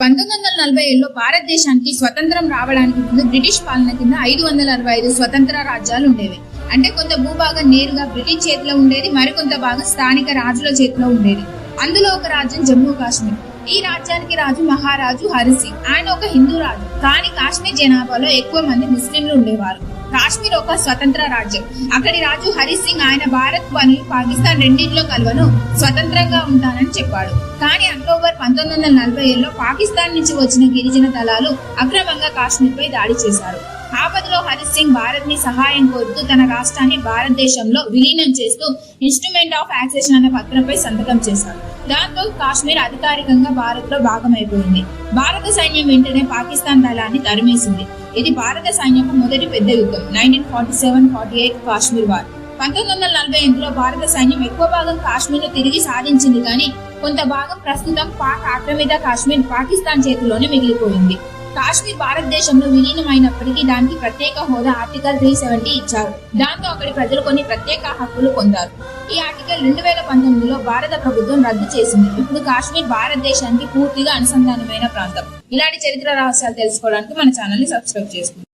1947లో భారతదేశానికి స్వతంత్రం రావడానికి ముందు బ్రిటిష్ పాలన కింద 565 స్వతంత్ర రాజ్యాలు ఉండేవి. అంటే కొంత భూభాగం నేరుగా బ్రిటిష్ చేతిలో ఉండేది, మరికొంత భాగం స్థానిక రాజుల చేతిలో ఉండేది. అందులో ఒక రాజ్యం జమ్మూ కాశ్మీర్. ఈ రాజ్యానికి రాజు మహారాజు హరి సింగ్. ఆయన ఒక హిందూ రాజు, కానీ కాశ్మీర్ జనాభాలో ఎక్కువ మంది ముస్లింలు ఉండేవారు. కాశ్మీర్ ఒక స్వతంత్ర రాజ్యం. అక్కడి రాజు హరి సింగ్ ఆయన భారత్ మరియు పాకిస్తాన్ రెండింటిలో కలవను స్వతంత్రంగా ఉంటానని చెప్పాడు. కానీ అక్టోబర్ 1947లో పాకిస్తాన్ నుంచి వచ్చిన గిరిజన దళాలు అక్రమంగా కాశ్మీర్ పై దాడి చేశారు. ఆపదలో హరి సింగ్ భారత్ ని సహాయం కోరుతూ తన రాష్ట్రాన్ని భారతదేశంలో విలీనం చేస్తూ ఇన్స్ట్రుమెంట్ ఆఫ్ యాక్సెషన్ అనే పత్రంపై సంతకం చేశారు. దాంతో కాశ్మీర్ అధికారికంగా భారత్ లో భాగమైపోయింది. భారత సైన్యం వెంటనే పాకిస్తాన్ దళాన్ని తరిమేసింది. ఇది భారత సైన్యపు మొదటి పెద్ద యుద్ధం. 1947-48 కాశ్మీర్ వార్. 1948లో భారత సైన్యం ఎక్కువ భాగం కాశ్మీర్ ను తిరిగి సాధించింది, కానీ కొంత భాగం ప్రస్తుతం పాక్ ఆక్రమిత కాశ్మీర్ పాకిస్తాన్ చేతిలోనే మిగిలిపోయింది. కాశ్మీర్ భారతదేశంలో విలీనమైనప్పటికీ దానికి ప్రత్యేక హోదా ఆర్టికల్ 370 ఇచ్చారు. దాంతో అక్కడి ప్రజలు కొన్ని ప్రత్యేక హక్కులు పొందారు. ఈ ఆర్టికల్ 2019లో భారత ప్రభుత్వం రద్దు చేసింది. ఇప్పుడు కాశ్మీర్ భారతదేశానికి పూర్తిగా అనుసంధానమైన ప్రాంతం. ఇలాంటి చరిత్ర రహస్యాలు తెలుసుకోవడానికి మన ఛానల్ ని సబ్స్క్రైబ్ చేసుకోండి.